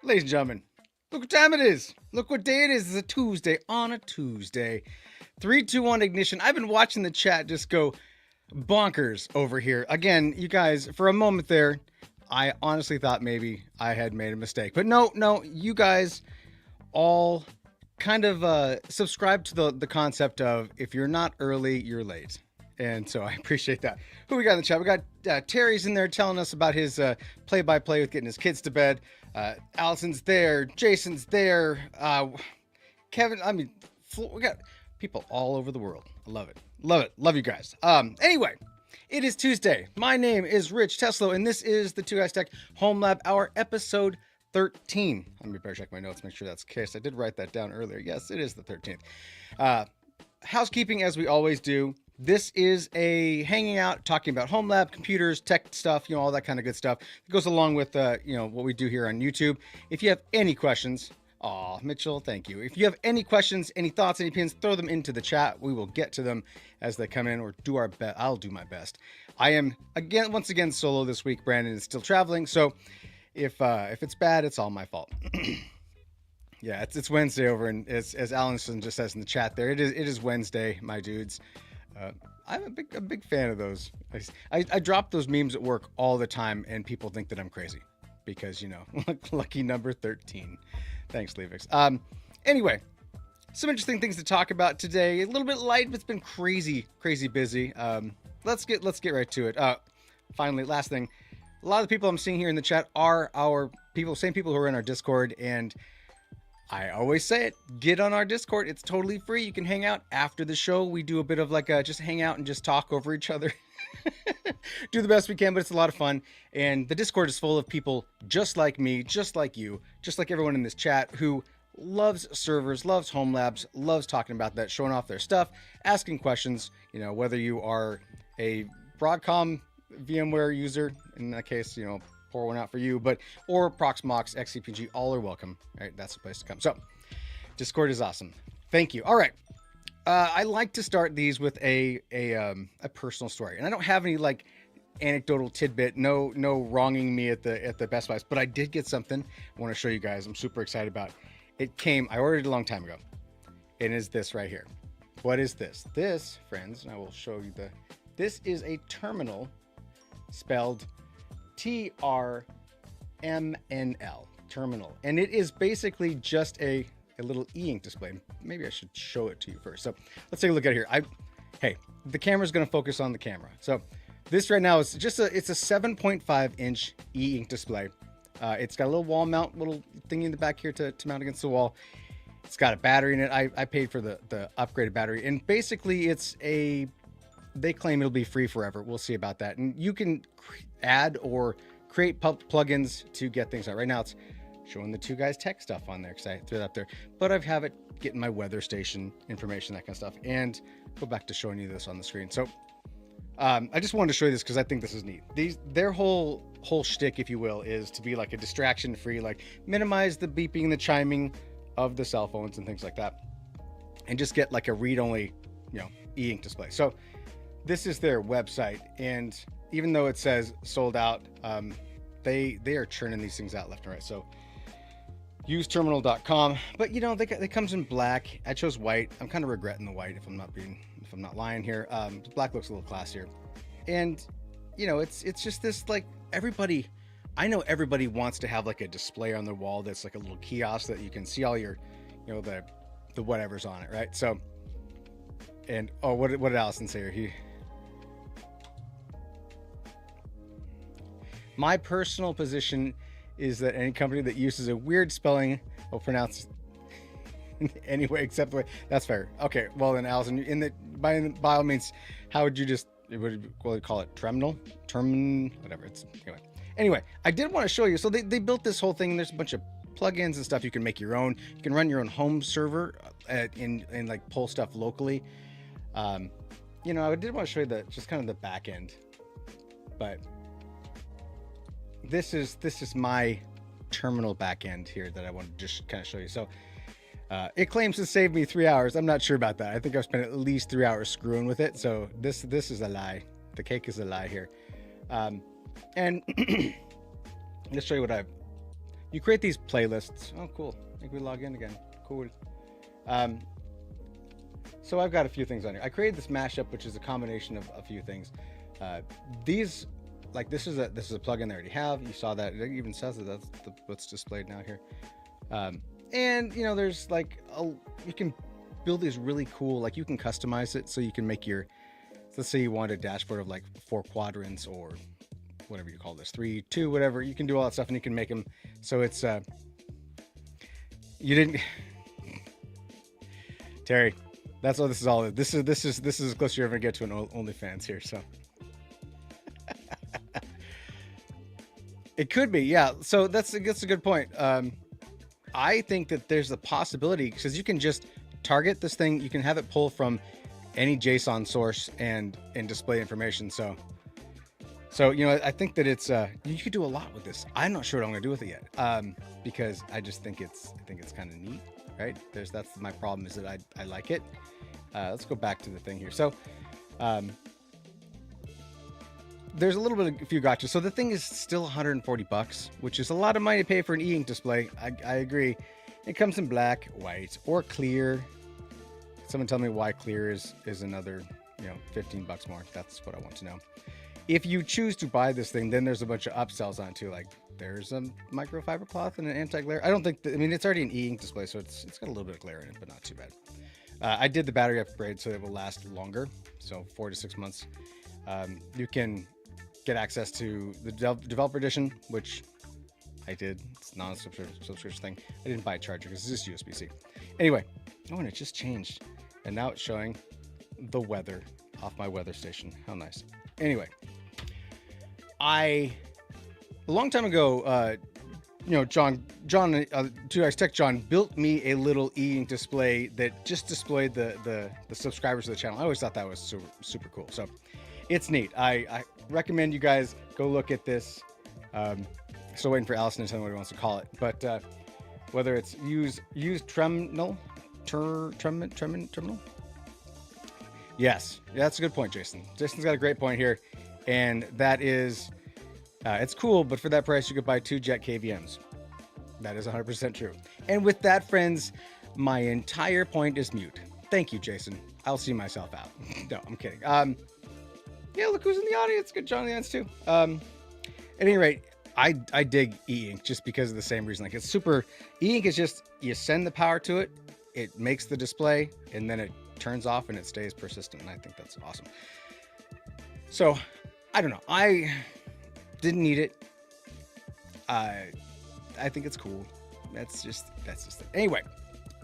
Ladies and gentlemen, look what time it is. Look what day it is. It's a Tuesday on a Tuesday. 3, 2, 1 ignition. I've been watching the chat just go bonkers over here. Again, you guys, for a moment there, I honestly thought maybe I had made a mistake. But no, you guys all kind of subscribe to the concept of if you're not early, you're late. And so I appreciate that. Who we got in the chat? We got Terry's in there telling us about his play-by-play with getting his kids to bed. Allison's there. Jason's there. Kevin, we got people all over the world. I love it. Love it. Love you guys. Anyway, it is Tuesday. My name is Rich Teslo, and this is the Two Guys Tech HomeLab Hour, episode 13. Let me better check my notes, make sure that's the case. I did write that down earlier. Yes, it is the 13th. Housekeeping, as we always do. This is a hanging out, talking about home lab, computers, tech stuff, all that kind of good stuff. It goes along with, what we do here on YouTube. If you have any questions, Mitchell, thank you. If you have any questions, any thoughts, any opinions, throw them into the chat. We will get to them as they come in, or do our best. I'll do my best. I am once again solo this week. Brandon is still traveling, so if it's bad, it's all my fault. Yeah, it's Wednesday over, and as Allison just says in the chat there, it is Wednesday, my dudes. I'm a big fan of those. I drop those memes at work all the time, and people think that I'm crazy because, lucky number 13. Thanks, Levix. Anyway, some interesting things to talk about today. A little bit light, but it's been crazy busy. Let's get right to it. Finally, last thing. A lot of the people I'm seeing here in the chat are our people, same people who are in our Discord, and I always say it, get on our Discord. It's totally free. You can hang out after the show. We do a bit of just hang out and just talk over each other. Do the best we can, but it's a lot of fun. And the Discord is full of people just like me, just like you, just like everyone in this chat who loves servers, loves home labs, loves talking about that, showing off their stuff, asking questions, whether you are a Broadcom VMware user, in that case, pour one out for you, or Proxmox, XCPG, all are welcome. All right, that's the place to come. So, Discord is awesome. Thank you. All right, I like to start these with a personal story, and I don't have any anecdotal tidbit. No wronging me at the Best Buys, but I did get something I want to show you guys. I'm super excited about. It came. I ordered it a long time ago. It is this right here. What is this? This, friends, and I will show you This is a terminal, spelled TRMNL, terminal, and it is basically just a little e-ink display. Maybe I should show it to you first. So let's take a look at it here. Hey, the camera's going to focus on the camera. So this right now is it's a 7.5 inch e-ink display. It's got a little wall mount, little thingy in the back here to mount against the wall. It's got a battery in it. I paid for the upgraded battery, and basically they claim it'll be free forever. We'll see about that. And you can add or create plugins to get things out. Right now it's showing the Two Guys Tech stuff on there because I threw it up there. But I have it getting my weather station information, that kind of stuff. And go back to showing you this on the screen. So I just wanted to show you this because I think this is neat. Their whole shtick, if you will, is to be like a distraction-free, minimize the beeping and the chiming of the cell phones and things like that. And just get a read-only, e-ink display. So this is their website, and even though it says sold out, they are churning these things out left and right. So useterminal.com, but they comes in black. I chose white. I'm kind of regretting the white if I'm not lying here. The black looks a little classier, and it's just this everybody. I know everybody wants to have a display on their wall that's a little kiosk that you can see all your, the whatever's on it, right? So, and what did Allison say here? My personal position is that any company that uses a weird spelling will pronounce anyway except the way. That's fair. Okay, well then, Allison, by all means, how would you what would you call it? Terminal, whatever. It's anyway. I did want to show you. So they built this whole thing. There's a bunch of plugins and stuff you can make your own. You can run your own home server and pull stuff locally. I did want to show you just kind of the back end, but this is my terminal back end here that I want to just kind of show you. So it claims to save me 3 hours. I'm not sure about that. I think I've spent at least 3 hours screwing with it. So this is a lie. The cake is a lie here. And let's show you what you create these playlists. Oh, cool. I think we log in again. Cool. Um, so I've got a few things on here. I created this mashup, which is a combination of a few things. These, like this is a plugin they already have. You saw that it even says that that's what's displayed now here. And you know, there's like you can build these really cool, like you can customize it so you can make your, let's say you want a dashboard of like 4 quadrants or whatever you call this, 3, 2, whatever. You can do all that stuff and you can make them so it's you didn't Terry, that's what this is all. This is as close as you're ever gonna get to an OnlyFans here. So it could be, yeah. So that's a good point. I think that there's a possibility because you can just target this thing. You can have it pull from any JSON source and display information. So you know, I think that it's you could do a lot with this. I'm not sure what I'm gonna do with it yet, because I just think it's kind of neat, right? That's my problem, is that I like it. Let's go back to the thing here. So there's a little bit of a few gotchas. So the thing is still $140, which is a lot of money to pay for an e-ink display. I agree. It comes in black, white, or clear. Someone tell me why clear is another, you know, $15 more. That's what I want to know. If you choose to buy this thing, then there's a bunch of upsells on it too. Like there's a microfiber cloth and an anti-glare. I don't think I mean, it's already an e-ink display, so it's got a little bit of glare in it, but not too bad. I did the battery upgrade so it will last longer, so 4 to 6 months. You can get access to the developer edition, which I did. It's not a subscription thing. I didn't buy a charger because it's just USB-C. Anyway, oh, and it just changed, and now it's showing the weather off my weather station. How nice. Anyway, a long time ago, you know, John, 2X Tech John built me a little e-ink display that just displayed the subscribers to the channel. I always thought that was super cool. So it's neat. I recommend you guys go look at this. Still waiting for Allison to tell me what he wants to call it, but whether it's use terminal. Yes, yeah, that's a good point, Jason. Jason's got a great point here, and that is, it's cool, but for that price, you could buy 2 Jet KVMs. That is 100% true. And with that, friends, my entire point is mute. Thank you, Jason. I'll see myself out. No, I'm kidding. Yeah, look who's in the audience. Good John in the audience too. At any rate, I dig e-ink just because of the same reason. Like, it's super. E-ink is just, you send the power to it, it makes the display, and then it turns off and it stays persistent. And I think that's awesome. So I don't know. I didn't need it. I think it's cool. That's just it. Anyway,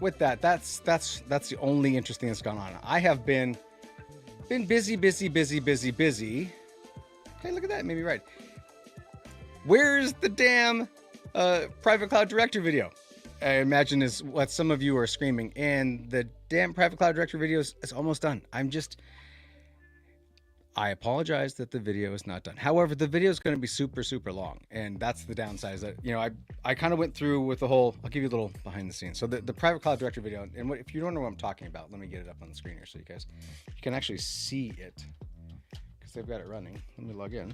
with that, that's the only interesting that's gone on. I have been busy. Hey, look at that. Maybe right. Where's the damn private cloud director video? I imagine is what some of you are screaming. And the damn private cloud director video is almost done. I apologize that the video is not done. However, the video is going to be super long, and that's the downside. Is that, you know, I kind of went through with the whole. I'll give you a little behind the scenes. So the private cloud director video, and if you don't know what I'm talking about, let me get it up on the screen here so you can actually see it, because they've got it running. Let me log in.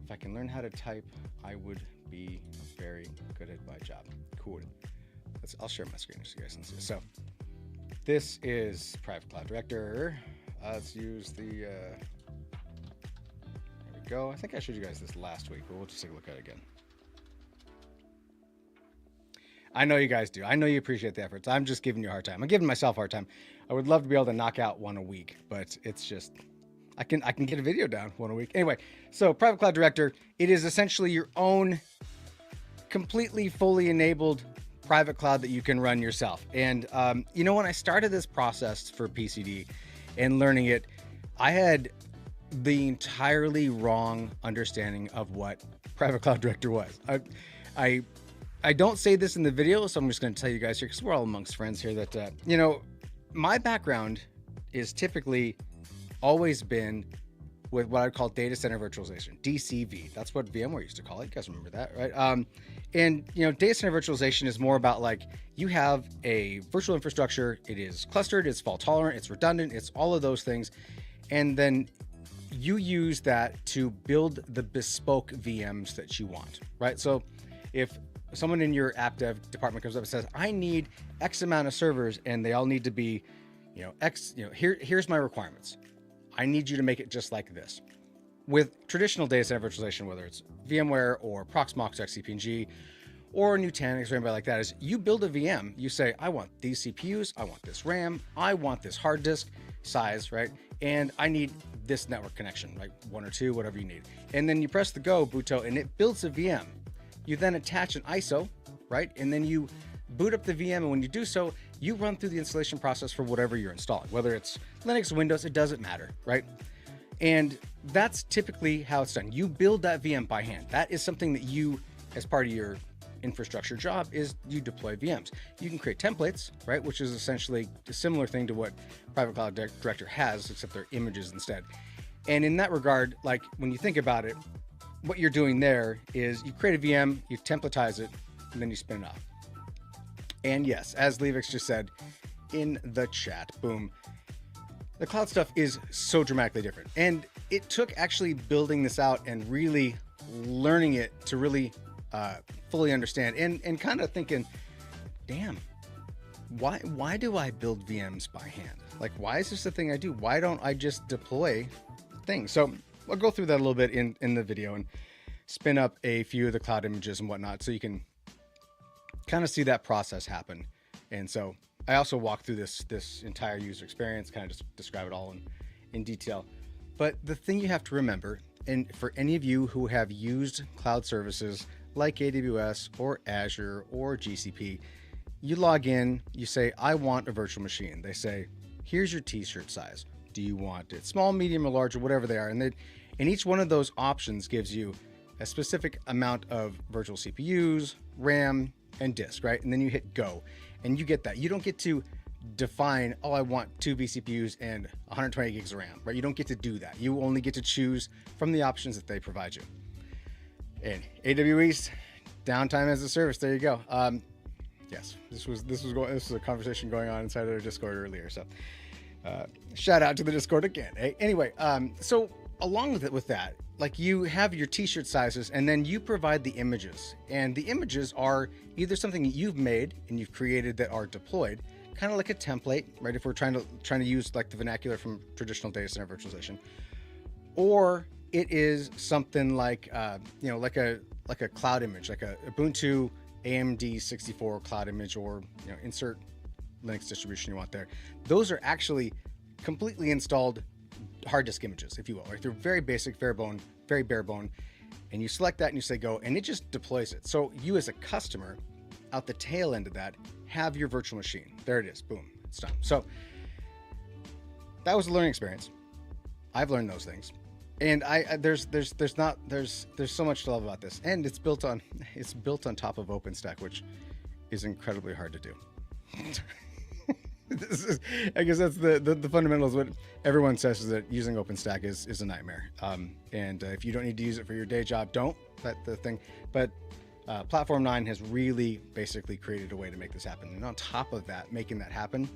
If I can learn how to type, I would be very good at my job. Cool. I'll share my screen so you guys can see. So this is private cloud director. Let's use the, there we go. I think I showed you guys this last week, but we'll just take a look at it again. I know you guys do. I know you appreciate the efforts. I'm just giving you a hard time. I'm giving myself a hard time. I would love to be able to knock out one a week, but it's just, I can get a video down one a week. Anyway, so private cloud director, it is essentially your own completely fully enabled private cloud that you can run yourself. And, you know, when I started this process for PCD, and learning it, I had the entirely wrong understanding of what private cloud director was. I don't say this in the video, so I'm just going to tell you guys here, because we're all amongst friends here, that you know, my background is typically always been with what I call data center virtualization, DCV. That's what VMware used to call it. You guys remember that, right? And you know, data center virtualization is more about, like, you have a virtual infrastructure. It is clustered, it's fault tolerant, it's redundant, it's all of those things. And then you use that to build the bespoke VMs that you want, right? So if someone in your app dev department comes up and says, I need X amount of servers and they all need to be, X, here's my requirements. I need you to make it just like this. With traditional data center virtualization, whether it's VMware or Proxmox XCP&G or Nutanix or anybody like that, is you build a VM, you say, I want these CPUs, I want this RAM, I want this hard disk size, right? And I need this network connection, like 1 or 2, whatever you need. And then you press the go, Buto, and it builds a VM. You then attach an ISO, right? And then you boot up the VM, and when you do so, you run through the installation process for whatever you're installing, whether it's Linux, Windows, it doesn't matter, right? And that's typically how it's done. You build that VM by hand. That is something that you, as part of your infrastructure job, is you deploy VMs. You can create templates, right? Which is essentially a similar thing to what Private Cloud Director has, except they're images instead. And in that regard, like when you think about it, what you're doing there is you create a VM, you templatize it, and then you spin it off. And yes, as Levix just said in the chat, boom, the cloud stuff is so dramatically different. And it took actually building this out and really learning it to really fully understand and kind of thinking, damn, why do I build VMs by hand? Like, why is this the thing I do? Why don't I just deploy things? So I'll go through that a little bit in the video and spin up a few of the cloud images and whatnot so you can kind of see that process happen. And so I also walk through this entire user experience, kind of just describe it all in detail. But the thing you have to remember, and for any of you who have used cloud services like AWS or Azure or GCP, you log in, you say, I want a virtual machine. They say, here's your t-shirt size. Do you want it small, medium, or large, or whatever they are? And each one of those options gives you a specific amount of virtual CPUs, RAM, and disk, right? And then you hit go, and you get that. You don't get to define, oh, I want 2 vCPUs and 120 gigs of RAM, right? You don't get to do that. You only get to choose from the options that they provide you. And AWS downtime as a service. There you go. Yes, this was a conversation going on inside of their Discord earlier. So shout out to the Discord again. Eh? Anyway, so along with that, like you have your t-shirt sizes and then you provide the images, and the images are either something that you've made and you've created that are deployed, kind of like a template, right? If we're trying to use like the vernacular from traditional data center virtualization, or it is something like like a cloud image, like a Ubuntu AMD 64 cloud image, or insert Linux distribution you want there. Those are actually completely installed hard disk images, if you will. Right? They're very basic, bare bone, and you select that and you say go, and it just deploys it. So you as a customer, out the tail end of that, have your virtual machine. There it is, boom, it's done. So that was a learning experience. I've learned those things, and there's so much to love about this, and it's built on top of OpenStack, which is incredibly hard to do. I guess that's the fundamentals. What everyone says is that using OpenStack is a nightmare. And if you don't need to use it for your day job, don't. That's the thing. But Platform 9 has really basically created a way to make this happen. And on top of that, making that happen,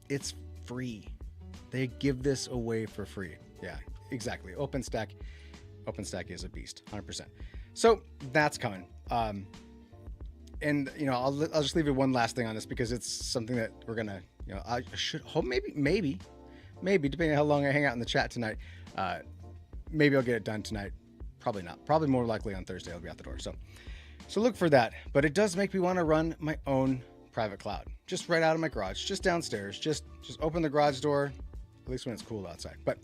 it's free. They give this away for free. Yeah, exactly. OpenStack is a beast, 100%. So that's coming. And I'll just leave you one last thing on this, because it's something that we're gonna, I should hope maybe depending on how long I hang out in the chat tonight, maybe I'll get it done tonight. Probably not. Probably more likely on Thursday I'll be out the door. So look for that. But it does make me want to run my own private cloud, just right out of my garage, just downstairs. Just open the garage door, at least when it's cool outside. But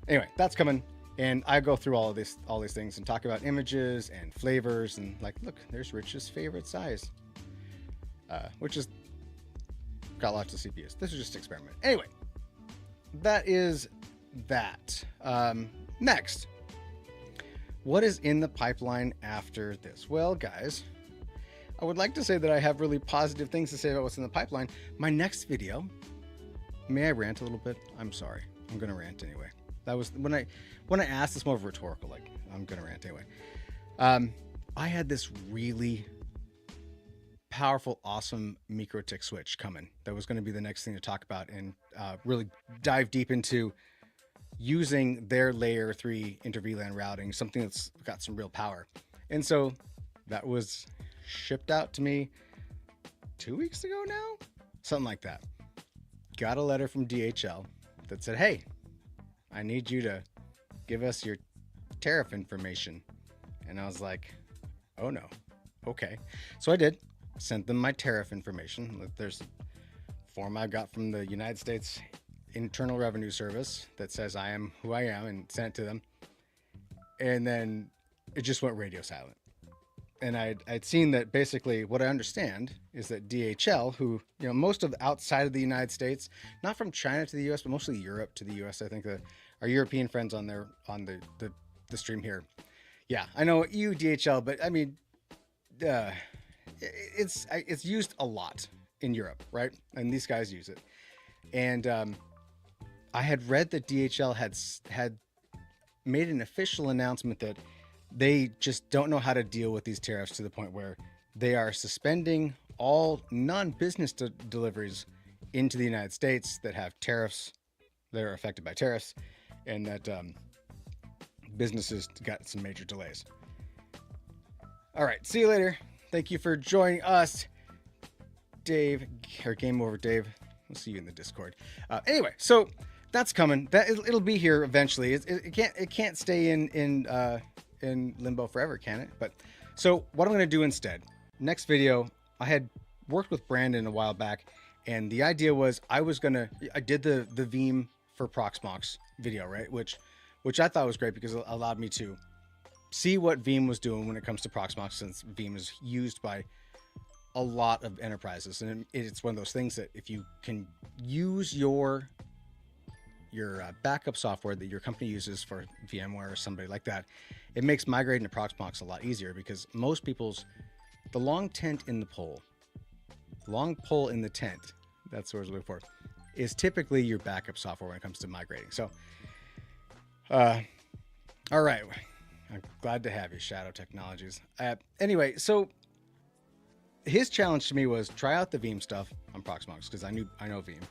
anyway, that's coming. And I go through all these things and talk about images and flavors, and like, look, there's Rich's favorite size, which is got lots of CPUs. This is just an experiment. Anyway, that is that. Next, what is in the pipeline after this? Well, guys, I would like to say that I have really positive things to say about what's in the pipeline. My next video, may I rant a little bit? I'm sorry. I'm going to rant anyway. That was when I asked, it's more of a rhetorical, like, I'm gonna rant anyway. I had this really powerful, awesome MikroTik switch coming. That was going to be the next thing to talk about, and really dive deep into using their layer 3 inter VLAN routing, something that's got some real power. And so that was shipped out to me 2 weeks ago now, something like that. Got a letter from DHL that said, hey, I need you to give us your tariff information. And I was like, oh no, okay. So I did, sent them my tariff information. There's a form I got from the United States Internal Revenue Service that says I am who I am, and sent it to them. And then it just went radio silent. And I'd seen that basically what I understand is that DHL, who, most of outside of the United States, not from China to the US, but mostly Europe to the US. I think our European friends on the stream here. Yeah, I know you DHL, but I mean, it's used a lot in Europe, right? And these guys use it. And I had read that DHL had made an official announcement that they just don't know how to deal with these tariffs, to the point where they are suspending all non-business deliveries into the United States that have tariffs, that are affected by tariffs, and that businesses got some major delays. All right, see you later. Thank you for joining us, Dave, or Game Over Dave. We'll see you in the Discord. Anyway, so that's coming. It'll be here eventually. It can't stay in limbo forever, can it? But so what I'm going to do next video, I had worked with Brandon a while back, and the idea was I did the Veeam for Proxmox video, right? Which I thought was great because it allowed me to see what Veeam was doing when it comes to Proxmox, since Veeam is used by a lot of enterprises. And it's one of those things that if you can use your backup software that your company uses for VMware or somebody like that, it makes migrating to Proxmox a lot easier, because most people's, the long tent in the pole, long pole in the tent, that's what I was looking for, is typically your backup software when it comes to migrating. So, all right. I'm glad to have you, Shadow Technologies. Anyway, so his challenge to me was try out the Veeam stuff on Proxmox, because I know Veeam,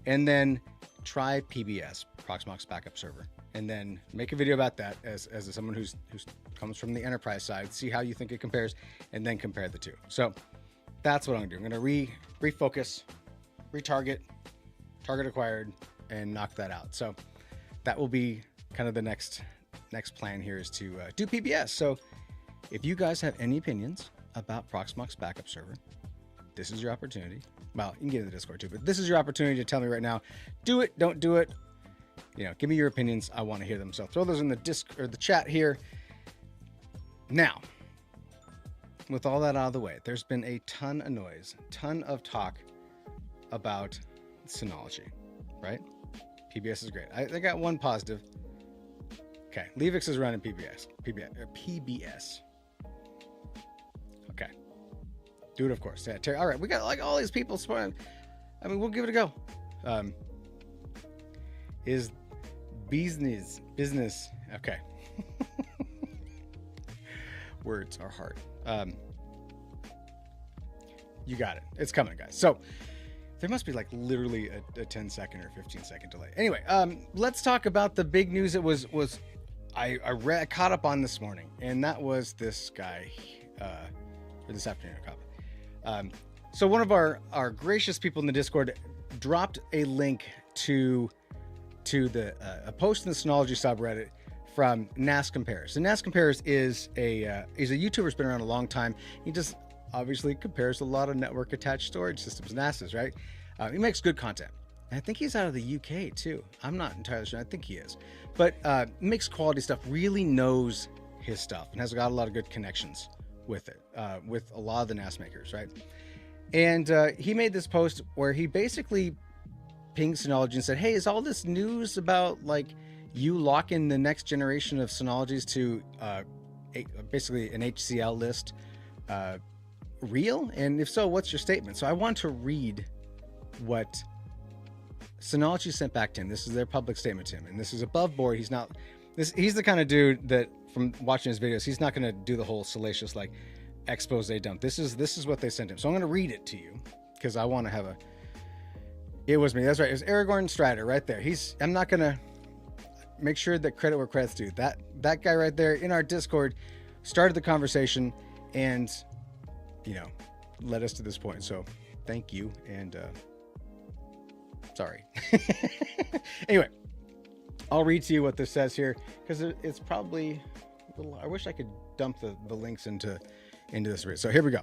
and then try PBS, Proxmox Backup Server, and then make a video about that as someone who's comes from the enterprise side. See how you think it compares, and then compare the two. So that's what I'm gonna do. I'm gonna refocus, retarget, target acquired, and knock that out. So that will be kind of the next plan here, is to do PBS. So if you guys have any opinions about Proxmox Backup Server, this is your opportunity. Well, you can get in the Discord too, but this is your opportunity to tell me right now. Do it, don't do it. Give me your opinions. I want to hear them. So throw those in the the chat here. Now, with all that out of the way, there's been a ton of noise, ton of talk about Synology, right? PBS is great. I got one positive. Okay, Levix is running PBS. Okay. Do it, of course. Yeah, Terry. All right, we got like all these people spoiling. I mean, we'll give it a go. Is business okay? Words are hard. You got it. It's coming, guys. So there must be like literally a 10-second or 15-second delay. Anyway, let's talk about the big news. It was I caught up on this morning, and that was this guy, or this afternoon I caught up. So one of our gracious people in the Discord dropped a link to a post in the Synology subreddit from NAS Compares. And NAS Compares is he's a YouTuber who's been around a long time. He just obviously compares a lot of network attached storage systems, NASs, right? He makes good content. And I think he's out of the UK too. I'm not entirely sure. I think he is. But makes quality stuff, really knows his stuff, and has got a lot of good connections with it, with a lot of the NAS makers, right? And he made this post where he basically pinged Synology and said, hey, is all this news about like you locking the next generation of Synologies to basically an HCL list real? And if so, what's your statement? So I want to read what Synology sent back to him. This is their public statement to him, and this is above board. He's the kind of dude that, from watching his videos, he's not going to do the whole salacious like expose dump. This is what they sent him. So I'm going to read it to you because I want to have it was me. That's right. It was Aragorn Strider right there. I'm not going to make sure that credit where credit's due. That guy right there in our Discord started the conversation, and, you know, led us to this point. So thank you. And sorry. Anyway, I'll read to you what this says here, because it's probably a little, I wish I could dump the links into this. So here we go.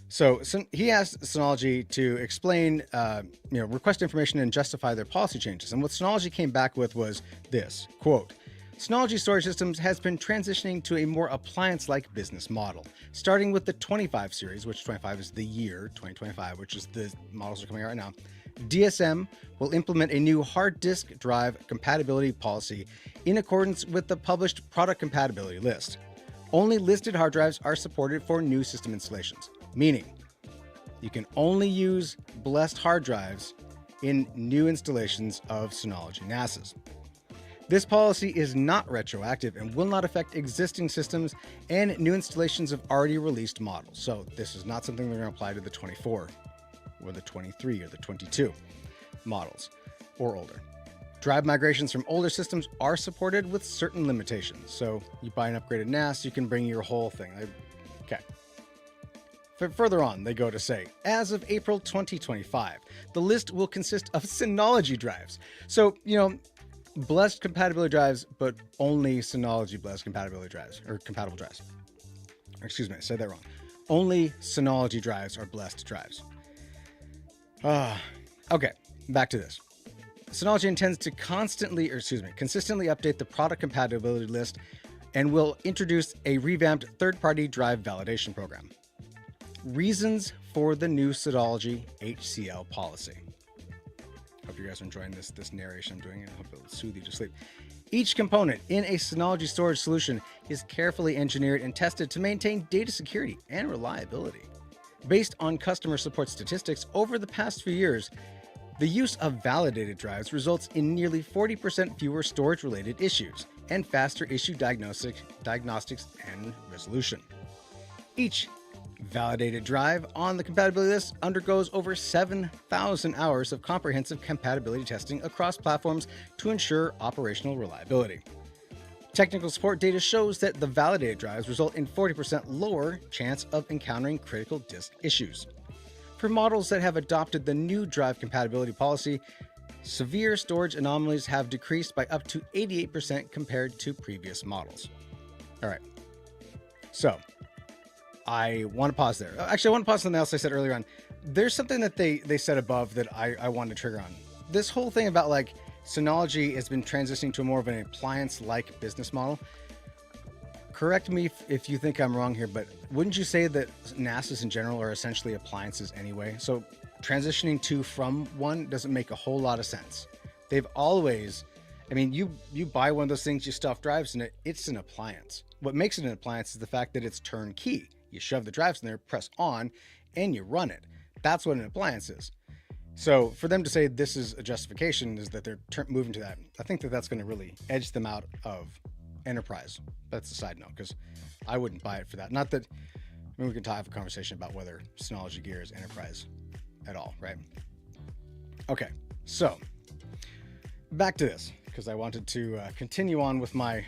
So he asked Synology to explain, request information and justify their policy changes. And what Synology came back with was this, quote, Synology Storage Systems has been transitioning to a more appliance-like business model, starting with the 25 series, which 25 is the year 2025, which is the models that are coming out right now. DSM will implement a new hard disk drive compatibility policy in accordance with the published product compatibility list. Only listed hard drives are supported for new system installations, meaning you can only use blessed hard drives in new installations of Synology NASs. This policy is not retroactive and will not affect existing systems and new installations of already released models. So this is not something they're going to apply to the 24 or the 23 or the 22 models or older. Drive migrations from older systems are supported with certain limitations. So you buy an upgraded NAS, you can bring your whole thing. Okay. Further on, they go to say, as of April 2025, the list will consist of Synology drives. So, blessed compatibility drives, but only Synology blessed compatibility drives, or compatible drives. Excuse me, I said that wrong. Only Synology drives are blessed drives. Okay, back to this. Synology intends to consistently update the product compatibility list and will introduce a revamped third-party drive validation program. Reasons for the new Synology HCL policy. Hope you guys are enjoying this narration I'm doing. I hope it'll soothe you to sleep. Each component in a Synology storage solution is carefully engineered and tested to maintain data security and reliability. Based on customer support statistics over the past few years, the use of validated drives results in nearly 40% fewer storage-related issues and faster issue diagnostics and resolution. Each validated drive on the compatibility list undergoes over 7,000 hours of comprehensive compatibility testing across platforms to ensure operational reliability. Technical support data shows that the validated drives result in 40% lower chance of encountering critical disk issues. For models that have adopted the new drive compatibility policy, severe storage anomalies have decreased by up to 88% compared to previous models. All right. So I want to pause there. Actually, I want to pause something else I said earlier on. There's something that they said above that I wanted to trigger on. This whole thing about like Synology has been transitioning to more of an appliance-like business model. Correct me if you think I'm wrong here, but wouldn't you say that NASs in general are essentially appliances anyway? So transitioning from one doesn't make a whole lot of sense. They've always, you buy one of those things, you stuff drives in it, it's an appliance. What makes it an appliance is the fact that it's turnkey. You shove the drives in there, press on, and you run it. That's what an appliance is. So for them to say this is a justification is that they're moving to that. I think that that's going to really edge them out of enterprise. That's a side note, because I wouldn't buy it for that. Not that, we can have a conversation about whether Synology Gear is enterprise at all, right? Okay, so back to this, because I wanted to continue on with my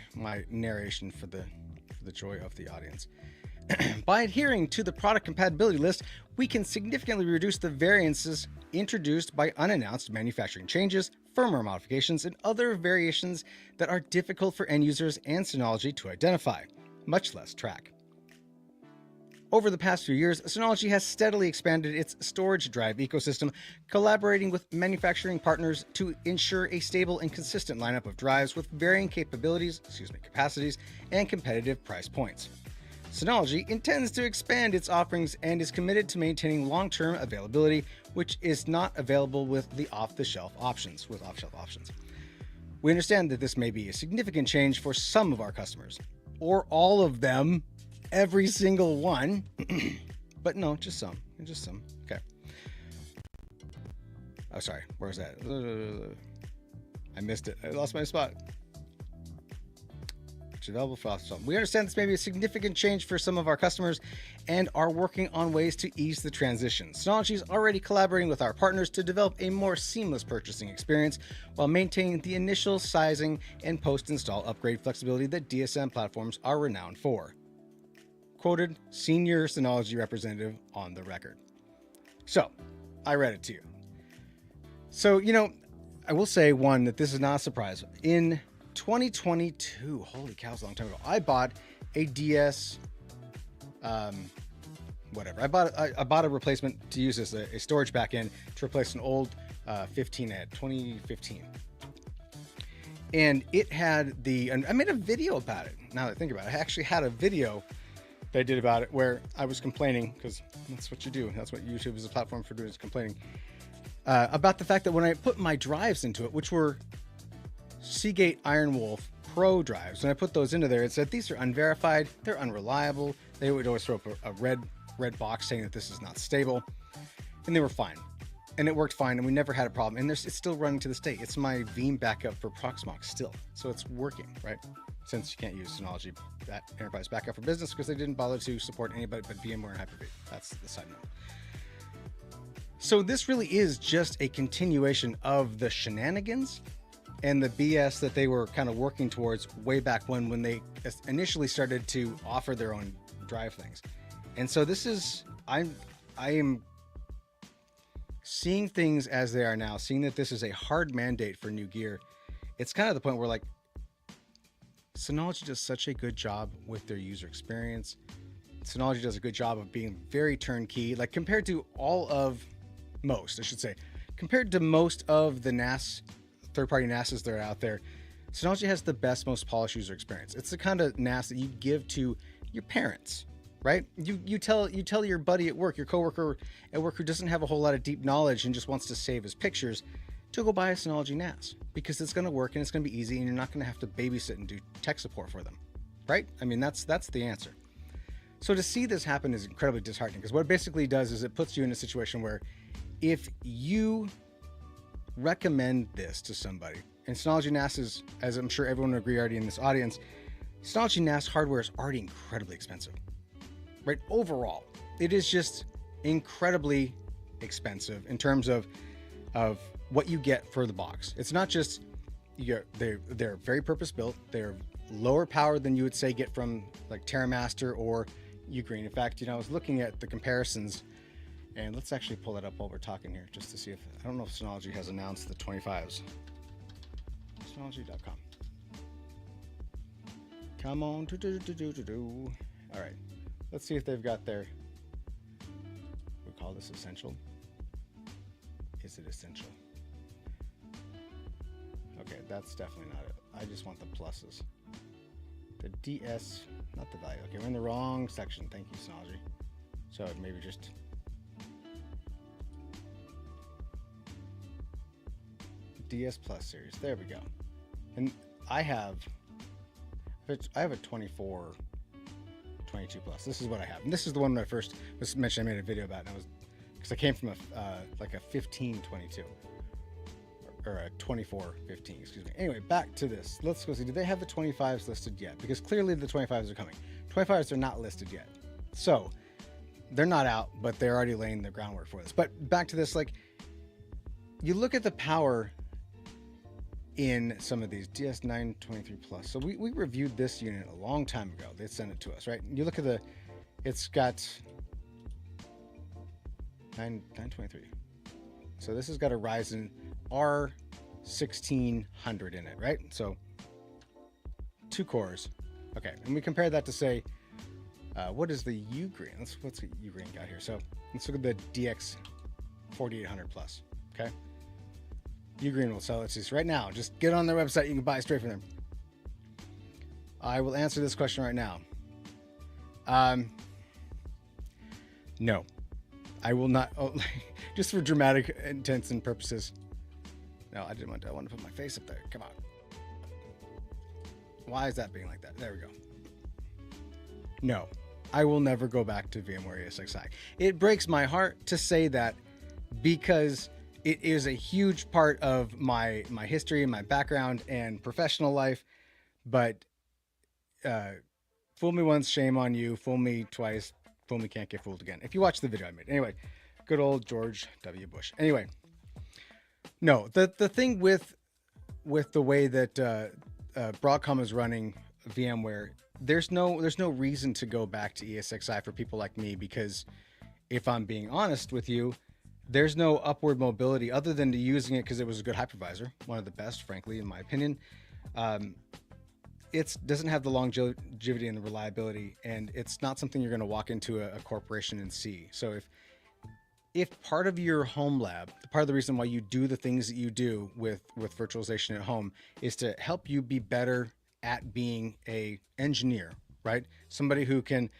narration for the joy of the audience. By adhering to the product compatibility list, we can significantly reduce the variances introduced by unannounced manufacturing changes, firmware modifications, and other variations that are difficult for end users and Synology to identify, much less track. Over the past few years, Synology has steadily expanded its storage drive ecosystem, collaborating with manufacturing partners to ensure a stable and consistent lineup of drives with varying capacities, and competitive price points. Synology intends to expand its offerings and is committed to maintaining long-term availability, which is not available with off-shelf options. We understand that this may be a significant change for some of our customers, or all of them, every single one, but no, just some. Okay. Oh, sorry. Where's that? I missed it. I lost my spot. Available for off-shelf. We understand this may be a significant change for some of our customers and are working on ways to ease the transition. Synology is already collaborating with our partners to develop a more seamless purchasing experience while maintaining the initial sizing and post-install upgrade flexibility that DSM platforms are renowned for. quoted senior Synology representative on the record. So I read it to you. So, I will say, one, that this is not a surprise. In 2022, holy cow, it's a long time ago, I bought a DS, whatever. I bought a replacement to use as a storage backend to replace an old 15 at 2015. And it had and I made a video about it. Now that I think about it, I actually had a video that I did about it where I was complaining, because that's what you do. That's what YouTube is a platform for doing, is complaining about the fact that when I put my drives into it, which were Seagate Iron Wolf Pro drives, when I put those into there, it said these are unverified, they're unreliable. They would always throw up a red box saying that this is not stable, and they were fine. And it worked fine, and we never had a problem. And it's still running to this day. It's my Veeam backup for Proxmox still. So it's working, right? Since you can't use Synology that enterprise backup for business because they didn't bother to support anybody but VMware and Hyper-V. That's the side note. So this really is just a continuation of the shenanigans and the BS that they were kind of working towards way back when they initially started to offer their own drive things. And so this is, I am seeing things as they are now, seeing that this is a hard mandate for new gear. It's kind of the point where, like, Synology does such a good job with their user experience. Synology does a good job of being very turnkey, like compared to compared to most of the NAS, third-party NASs that are out there, Synology has the best, most polished user experience. It's the kind of NAS that you give to your parents, right? You tell your buddy at work, your coworker at work who doesn't have a whole lot of deep knowledge and just wants to save his pictures, to go buy a Synology NAS because it's going to work and it's going to be easy and you're not going to have to babysit and do tech support for them, right? I mean, that's the answer. So to see this happen is incredibly disheartening, because what it basically does is it puts you in a situation where if you recommend this to somebody, and Synology NAS is, as I'm sure everyone would agree already in this audience, Synology NAS hardware is already incredibly expensive, right? Overall, it is just incredibly expensive in terms of what you get for the box. It's not just, they're very purpose built. They're lower power than you would say get from like TerraMaster or Ugreen. In fact, I was looking at the comparisons, and let's actually pull that up while we're talking here just to see if, I don't know if Synology has announced the 25s. Synology.com. Come on. All right. Let's see if they've got their, we call this essential. Is it essential? Okay, that's definitely not it. I just want the pluses. The DS, not the value. Okay, we're in the wrong section. Thank you, Synology. So maybe just DS Plus series. There we go. And I have a 24, 22 Plus. This is what I have. And this is the one that I first was mentioned. I made a video about it. And I was, because I came from like a 1522 or a 2415, excuse me. Anyway, back to this. Let's go see. Do they have the 25s listed yet? Because clearly the 25s are coming. 25s are not listed yet. So they're not out, but they're already laying the groundwork for this. But back to this, like, you look at the power in some of these DS923 Plus. So we reviewed this unit a long time ago. They sent it to us, right? You look at it's got 923. So this has got a Ryzen R1600 in it, right? So 2 cores. Okay, and we compare that to, say, what is the Ugreen? What's the Ugreen got here? So let's look at the DX 4800 Plus. Okay, Ugreen will sell it to us right now. Just get on their website. You can buy it straight from them. I will answer this question right now. No, I will not. Oh, just for dramatic intents and purposes. No, I didn't want to. I wanted to put my face up there. Come on. Why is that being like that? There we go. No, I will never go back to VMware ESXi. It breaks my heart to say that, because it is a huge part of my history and my background and professional life. But fool me once, shame on you. Fool me twice, fool me can't get fooled again. If you watch the video I made. Anyway, good old George W. Bush. Anyway, no, the thing with the way that Broadcom is running VMware there's no reason to go back to ESXi for people like me, because if I'm being honest with you, there's no upward mobility other than to using it because it was a good hypervisor, one of the best, frankly, in my opinion. It doesn't have the longevity and the reliability, and it's not something you're going to walk into a corporation and see. So if part of your home lab, part of the reason why you do the things that you do with virtualization at home is to help you be better at being a engineer, right? Somebody who can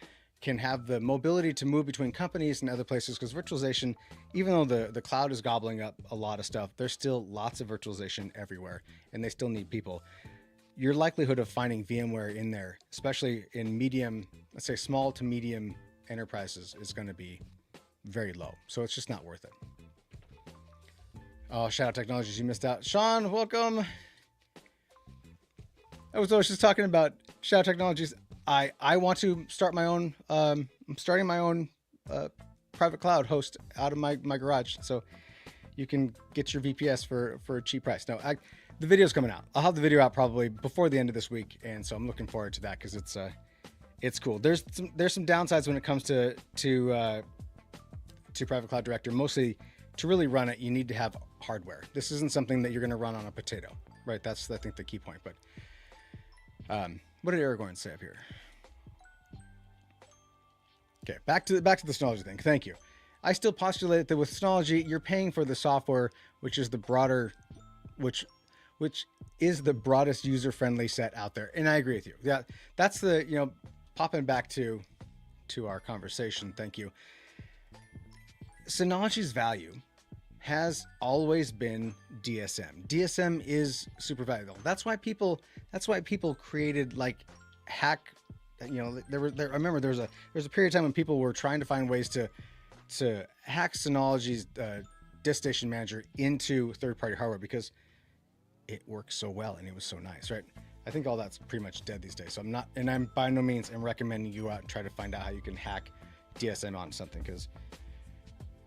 have the mobility to move between companies and other places, because virtualization, even though the cloud is gobbling up a lot of stuff, there's still lots of virtualization everywhere, and they still need people. Your likelihood of finding VMware in there, especially in medium, let's say small to medium enterprises, is going to be very low. So it's just not worth it. Oh, shout out Technologies, you missed out. Sean, welcome. I was just talking about shout out Technologies. I want to start my own, I'm starting my own private cloud host out of my garage. So you can get your VPS for a cheap price. No, the video's coming out. I'll have the video out probably before the end of this week. And so I'm looking forward to that because it's cool. There's some downsides when it comes to Private Cloud Director. Mostly to really run it, you need to have hardware. This isn't something that you're going to run on a potato, right? That's, I think, the key point. But what did Aragorn say up here? Okay, back to the Synology thing. Thank you. I still postulate that with Synology, you're paying for the software, which is the broader, which is the broadest user-friendly set out there. And I agree with you. Yeah, that's the, popping back to our conversation. Thank you. Synology's value has always been DSM. DSM is super valuable. That's why people created like hack. I remember there was a period of time when people were trying to find ways to hack Synology's disk station manager into third-party hardware because it works so well and it was so nice, right? I think all that's pretty much dead these days. So I'm by no means am recommending you go out and try to find out how you can hack DSM on something, because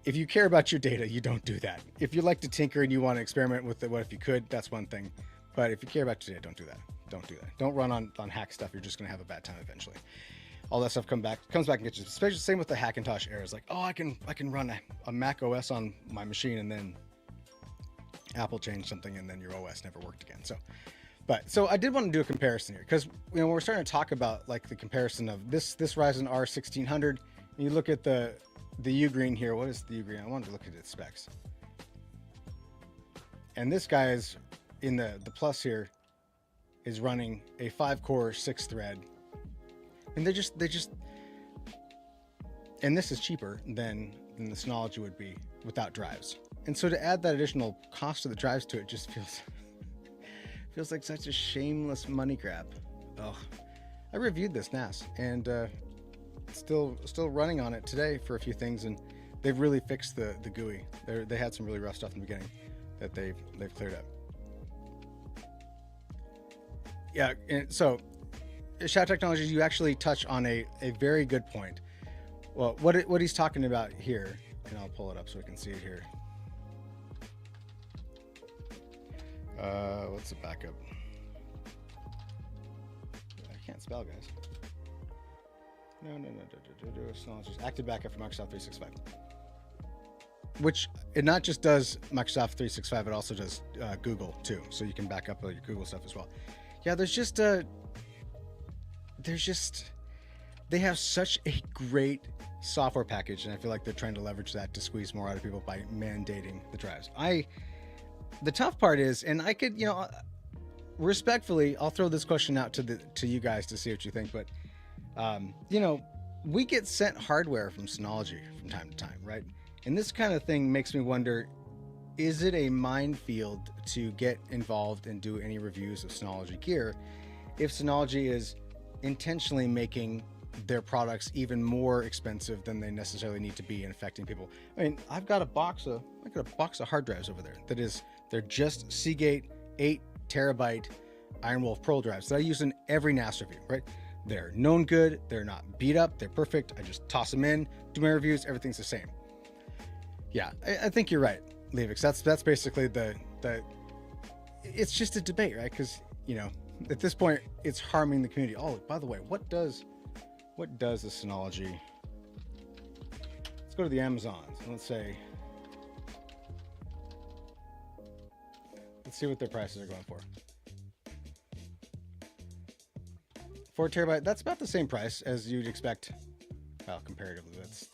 if you care about your data, you don't do that. If you like to tinker and you want to experiment with it, what if you could, that's one thing. But if you care about your data, don't do that. Don't do that. Don't run on hack stuff. You're just going to have a bad time eventually. All that stuff comes back and gets you. Especially the same with the Hackintosh era. It's like, oh, I can run a Mac OS on my machine, and then Apple changed something, and then your OS never worked again. So I did want to do a comparison here, because when we're starting to talk about like the comparison of this Ryzen R1600, and you look at the Ugreen here. What is the Ugreen? I wanted to look at its specs. And this guy is in the Plus here is running a 5-core 6-thread, and they just and this is cheaper than the Synology would be without drives. And so to add that additional cost of the drives to it just feels like such a shameless money grab. Oh, I reviewed this NAS and still running on it today for a few things, and they've really fixed the GUI. They had some really rough stuff in the beginning that they've cleared up. Yeah, and so Shout Technologies, you actually touch on a very good point. Well, what he's talking about here, and I'll pull it up so we can see it here. What's the backup? I can't spell, guys. No. Synology's active backup for Microsoft 365. Which it not just does Microsoft 365, it also does Google too. So you can back up your Google stuff as well. Yeah, they have such a great software package, and I feel like they're trying to leverage that to squeeze more out of people by mandating the drives. The tough part is, and I could, respectfully, I'll throw this question out to you guys to see what you think, but we get sent hardware from Synology from time to time, right? And this kind of thing makes me wonder, is it a minefield to get involved and do any reviews of Synology gear if Synology is intentionally making their products even more expensive than they necessarily need to be and affecting people? I mean, I've got a box of hard drives over there they're just Seagate 8 terabyte Iron Wolf Pro drives that I use in every NAS review, right? They're known good, they're not beat up, they're perfect. I just toss them in, do my reviews, everything's the same. Yeah, I think you're right, Levix. That's basically the it's just a debate, right? Because at this point, it's harming the community. Oh, by the way, what does the Synology? Let's go to the Amazons and let's see what their prices are going for. 4 TB. That's about the same price as you'd expect. Well, comparatively, let's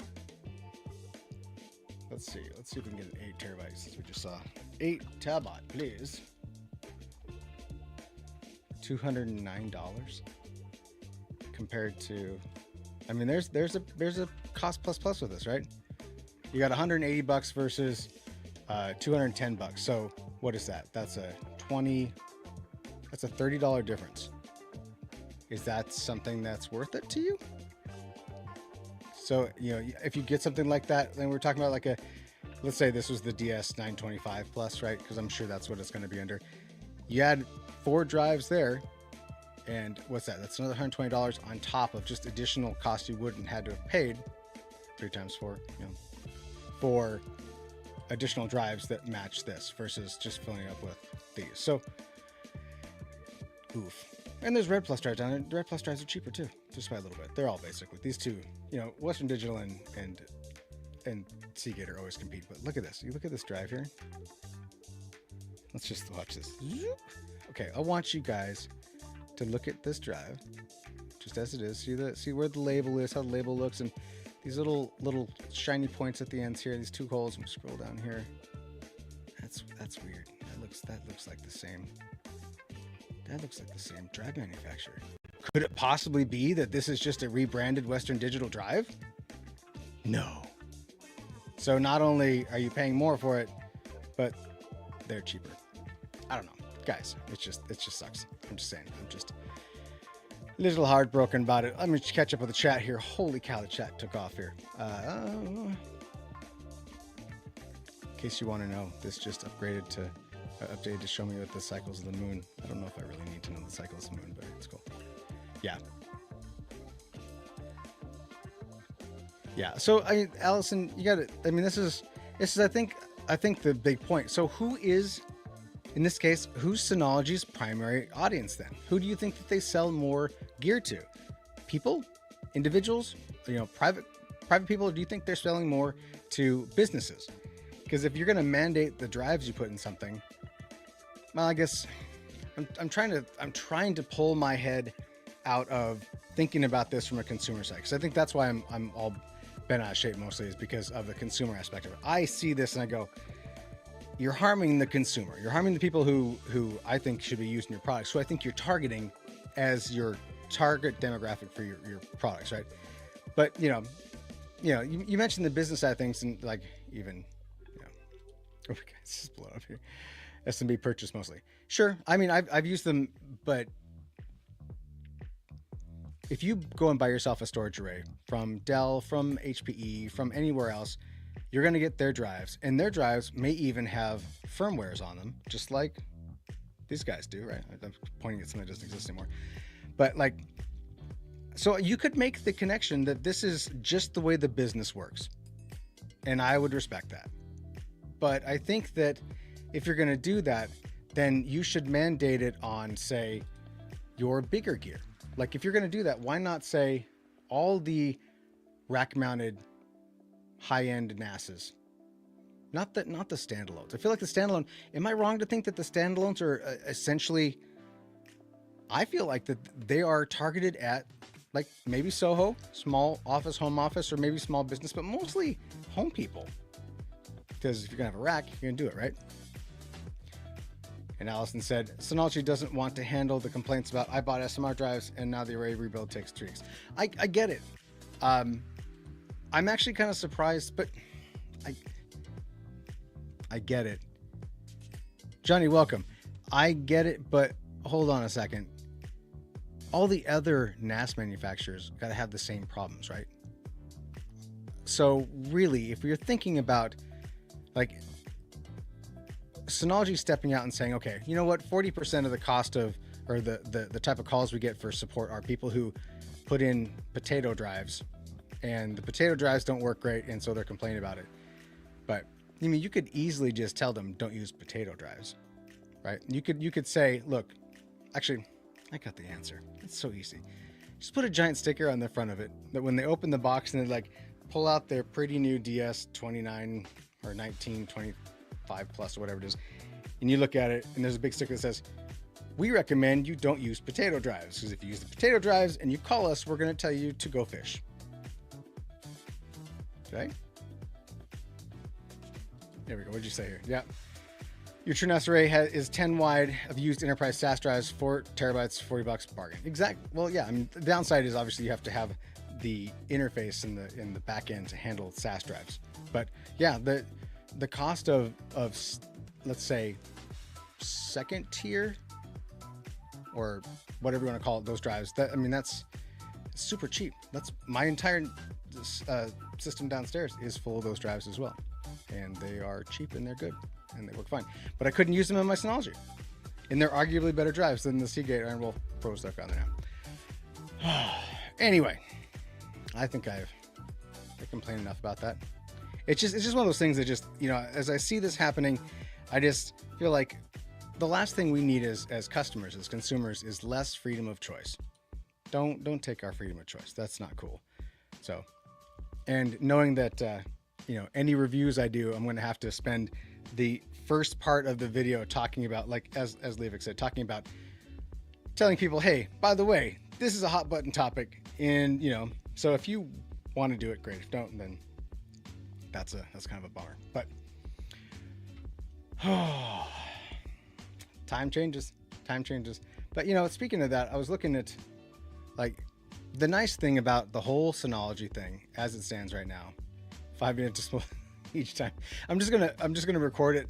see. Let's see if we can get an 8 TB since we just saw 8 TB, please. $209 compared to, I mean, there's a cost plus with this, right? You got $180 versus $210. So what is that? That's a $30 difference. Is that something that's worth it to you? So, you know, if you get something like that, then we're talking about like let's say this was the DS 925 Plus, right? Because I'm sure that's what it's going to be under. You add 4 drives there, and what's that? That's another $120 on top of just additional cost you wouldn't had to have paid 3 times 4, you know, for additional drives that match this versus just filling it up with these. So, oof. And there's Red Plus drives down there. The Red Plus drives are cheaper too, just by a little bit. They're all basically these two. You know, Western Digital and Seagate are always compete. But look at this. You look at this drive here. Let's just watch this. Okay, I want you guys to look at this drive, just as it is. See where the label is, how the label looks, and these little shiny points at the ends here. These 2 holes. I'm gonna scroll down here. That's weird. That looks like the same. That looks like the same drive manufacturer. Could it possibly be that this is just a rebranded Western Digital drive? No. So not only are you paying more for it, but they're cheaper. I don't know. Guys, it just sucks. I'm just saying. I'm just a little heartbroken about it. Let me catch up with the chat here. Holy cow, the chat took off here. In case you want to know, this just updated to show me what the cycles of the moon. I don't know if I really need to know the cycles of the moon, but it's cool. Yeah. So Allison, you got it. I mean, this is I think the big point. So who is, in this case, who's Synology's primary audience then? Who do you think that they sell more gear to? People, individuals, you know, private people, or do you think they're selling more to businesses? Because if you're going to mandate the drives you put in something, well, I guess I'm trying to pull my head out of thinking about this from a consumer side, because I think that's why I'm all bent out of shape mostly, is because of the consumer aspect of it. I see this and I go, you're harming the consumer. You're harming the people who I think should be using your products, who I think you're targeting as your target demographic for your products, right? But you mentioned the business side of things, and like even, you know, oh my God, it's just blown up here. SMB purchase mostly. Sure. I mean, I've used them, but if you go and buy yourself a storage array from Dell, from HPE, from anywhere else, you're going to get their drives, and their drives may even have firmwares on them, just like these guys do, right? I'm pointing at something that doesn't exist anymore. But like, so you could make the connection that this is just the way the business works, and I would respect that. But I think that if you're going to do that, then you should mandate it on, say, your bigger gear. Like if you're going to do that, why not say all the rack-mounted high-end NASs, not the standalones. I feel like the standalone. Am I wrong to think that the standalones are essentially? I feel like that they are targeted at like maybe Soho, small office, home office, or maybe small business, but mostly home people. Because if you're gonna have a rack, you're gonna do it, right? And Allison said, Synology doesn't want to handle the complaints about I bought SMR drives and now the array rebuild takes 3 weeks. I get it. I'm actually kind of surprised, but I get it. Johnny, welcome. I get it, but hold on a second. All the other NAS manufacturers got to have the same problems, right? So really, if you're thinking about like Synology stepping out and saying, okay, you know what, 40% of the cost of, or the type of calls we get for support are people who put in potato drives, and the potato drives don't work great, and so they're complaining about it. But I mean, you could easily just tell them don't use potato drives, right? You could say, look, actually, I got the answer. It's so easy. Just put a giant sticker on the front of it that when they open the box and they like pull out their pretty new DS 29 or 1925 plus or whatever it is, and you look at it and there's a big sticker that says, "We recommend you don't use potato drives because if you use the potato drives and you call us, we're going to tell you to go fish." Okay. There we go. What'd you say here? Yeah. Your true NAS array is 10 wide of used enterprise SAS drives, 4 terabytes, $40 bargain. Exact. Well, yeah. I mean, the downside is obviously you have to have the interface in the back end to handle SAS drives. But yeah, the cost of let's say second tier or whatever you want to call it, those drives. That I mean, that's super cheap. That's my entire system downstairs is full of those drives as well, and they are cheap and they're good. And they work fine. But I couldn't use them in my Synology. And they're arguably better drives than the Seagate Iron Wolf Pro stuff on there now. Anyway, I think I complained enough about that. It's just one of those things that just, you know, as I see this happening, I just feel like the last thing we need as customers, as consumers, is less freedom of choice. Don't take our freedom of choice. That's not cool. So, and knowing that, you know, any reviews I do, I'm going to have to spend the first part of the video talking about, like as Levick said, talking about telling people, hey, by the way, this is a hot button topic, and you know, so if you want to do it, great. If don't, then that's kind of a bummer. But time changes. But you know, speaking of that, I was looking at like the nice thing about the whole Synology thing as it stands right now. 5-minute display each time. I'm just gonna record it,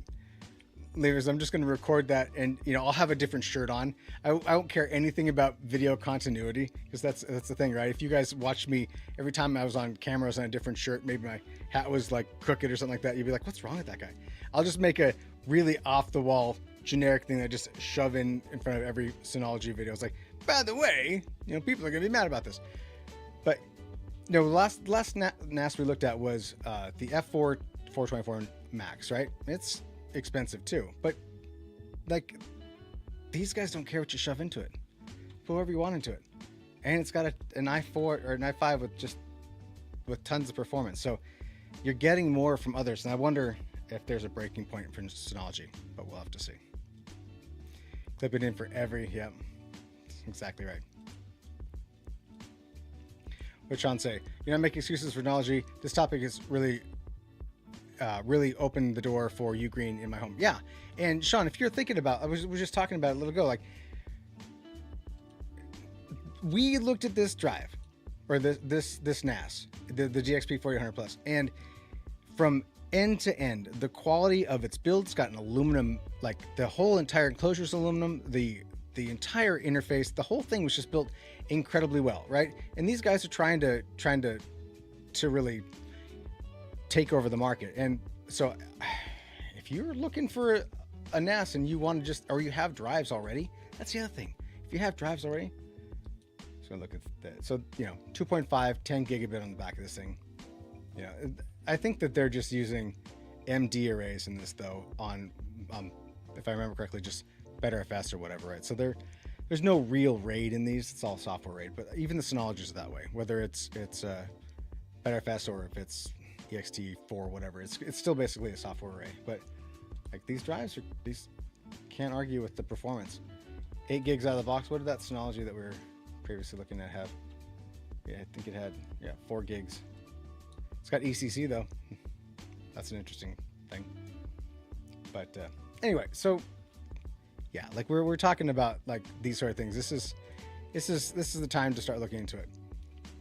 Levers. I'm just gonna record that, and you know, I'll have a different shirt on. I don't care anything about video continuity because that's the thing, right? If you guys watched me every time I was on camera, I was on a different shirt. Maybe my hat was like crooked or something like that. You'd be like, "What's wrong with that guy?" I'll just make a really off the wall generic thing that I just shove in front of every Synology video. It's like, by the way, you know, people are gonna be mad about this, but. No, the last NAS we looked at was the F4 424 Max, right? It's expensive too, but like these guys don't care what you shove into it. Put whatever you want into it, and it's got an i4 or an i5 with tons of performance. So you're getting more from others, and I wonder if there's a breaking point for Synology, but we'll have to see. Clip it in for every. Yep, exactly right. What Sean say? You're not making excuses for Synology. This topic is really opened the door for Ugreen in my home. Yeah, and Sean, if you're thinking about, I was just talking about it a little ago. Like, we looked at this drive, or this NAS, the GXP 4800 Plus, and from end to end, the quality of its build, it's got an aluminum, like the whole entire enclosure is aluminum. The entire interface, the whole thing was just built incredibly well, right? And these guys are trying to really take over the market. And so if you're looking for a NAS and you want to just, or you have drives already, that's the other thing. If you have drives already, so look at that. So, you know, 2.5, 10 gigabit on the back of this thing. You know, I think that they're just using MD arrays in this though on, if I remember correctly, just BetterFS or whatever, right? So there's no real RAID in these. It's all software RAID, but even the Synology is that way. Whether it's BetterFS or if it's ext4, whatever, it's still basically a software array. But like these drives these can't argue with the performance. 8 gigs out of the box. What did that Synology that we were previously looking at have? Yeah, I think it had 4 gigs. It's got ECC though. That's an interesting thing. But anyway, so. Yeah, like we're talking about like these sort of things. This is the time to start looking into it.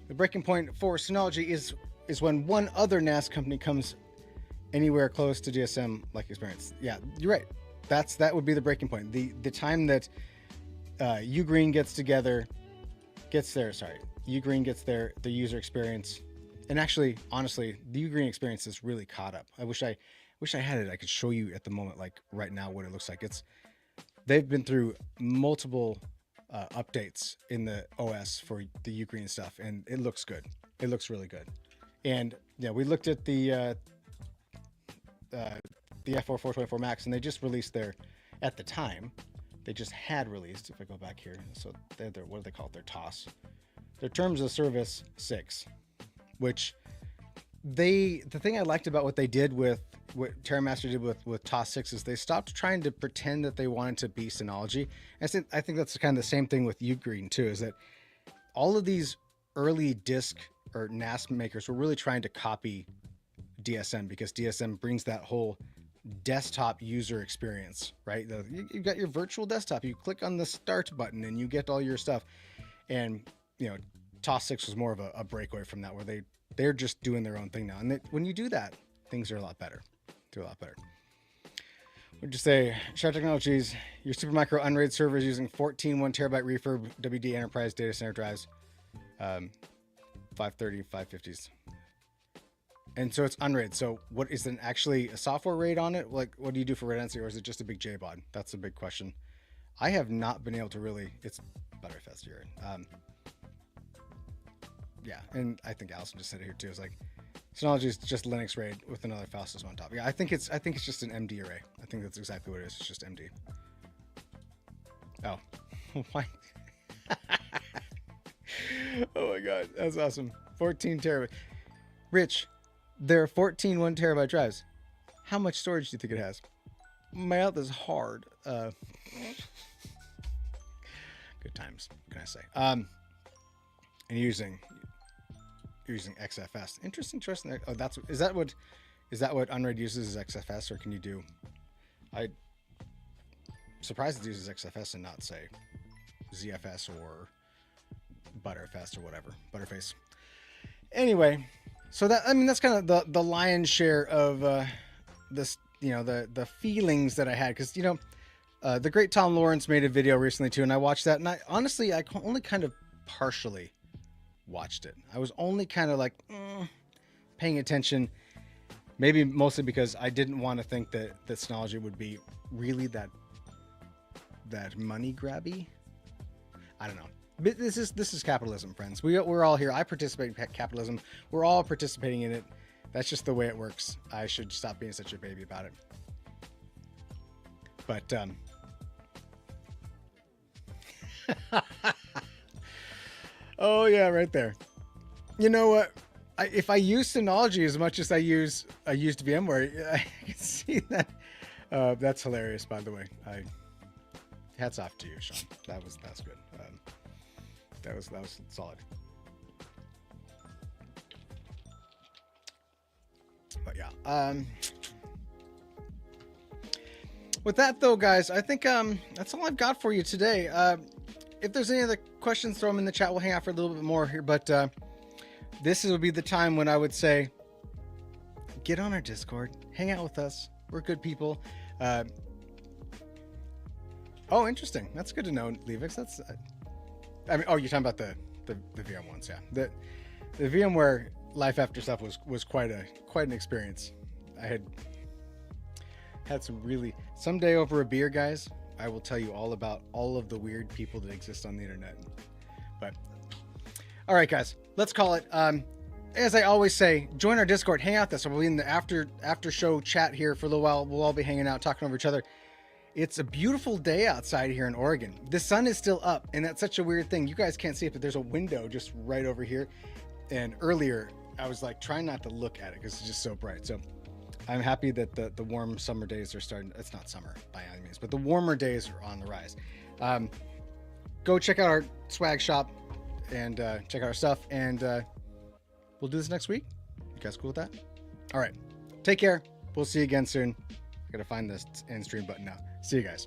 The breaking point for Synology is when one other NAS company comes anywhere close to GSM like experience. Yeah, you're right. That would be the breaking point. The time that Ugreen gets their user experience, and actually, honestly, the Ugreen experience is really caught up. I wish I had it. I could show you at the moment, like right now, what it looks like. They've been through multiple updates in the OS for the Ugreen stuff, and it looks good. It looks really good. And yeah, we looked at the F4 424 Max, and they just released their, at the time, they just had released. If I go back here, so they're what do they call it? Their TOS, their terms of service 6, which the thing I liked about what they did with what TerraMaster did with TOS 6 is they stopped trying to pretend that they wanted to be Synology. And I think that's kind of the same thing with Ugreen too, is that all of these early disk or NAS makers were really trying to copy DSM, because DSM brings that whole desktop user experience, right? You've got your virtual desktop, you click on the start button and you get all your stuff. And TOS 6 was more of a breakaway from that, where they're just doing their own thing now. And when you do that, things are a lot better. They're a lot better. Would you say, Sharp Technologies, your Supermicro Unraid server is using 14 1 terabyte refurb WD Enterprise data center drives, 530, 550s. And so it's unraid. So what is it, actually a software raid on it? Like, what do you do for redundancy, or is it just a big JBOD? That's a big question. I have not been able to really, it's Butterfest here. Yeah, and I think Allison just said it here too. It's like, Synology is just Linux RAID with another file system on top. Yeah, I think it's just an MD array. I think that's exactly what it is. It's just MD. Oh, why? Oh my God, that's awesome. 14 terabyte. Rich, there are 14 1 terabyte drives. How much storage do you think it has? My mouth is hard. Good times, what can I say? And you're using XFS. Interesting. Oh, is that what Unraid uses, is XFS, or can you do? I'm surprised it uses XFS and not say ZFS or Butterfest or whatever, Butterface. Anyway, so that's kind of the lion's share of this, the feelings that I had, because the great Tom Lawrence made a video recently too, and I watched that, and I honestly only kind of partially watched it. I was only kind of like paying attention, maybe mostly because I didn't want to think that Synology would be really that money grabby. I don't know. But this is capitalism, friends. We're all here. I participate in capitalism. We're all participating in it. That's just the way it works. I should stop being such a baby about it. But oh yeah, right there. You know what? If I use Synology as much as I used VMware, I can see that. That's hilarious, by the way. Hats off to you, Sean. That's good. That was solid. But yeah. With that though, guys, I think that's all I've got for you today. If there's any other questions, throw them in the chat. We'll hang out for a little bit more here, but this would be the time when I would say, get on our Discord, hang out with us. We're good people. Oh, interesting. That's good to know, Levix. That's, you're talking about the VM ones, yeah. The VMware Life After stuff was quite an experience. I had some really, someday over a beer, guys, I will tell you all about all of the weird people that exist on the internet. But all right, guys, let's call it. As I always say, join our Discord, hang out with us. We'll be in the after show chat here for a little while. We'll all be hanging out, talking over each other. It's a beautiful day outside here in Oregon. The sun is still up, and that's such a weird thing. You guys can't see it, but there's a window just right over here. And earlier, I was like trying not to look at it because it's just so bright. So I'm happy that the warm summer days are starting. It's not summer by any means, but the warmer days are on the rise. Go check out our swag shop and check out our stuff. And we'll do this next week. You guys cool with that? All right. Take care. We'll see you again soon. I gotta find this end stream button now. See you guys.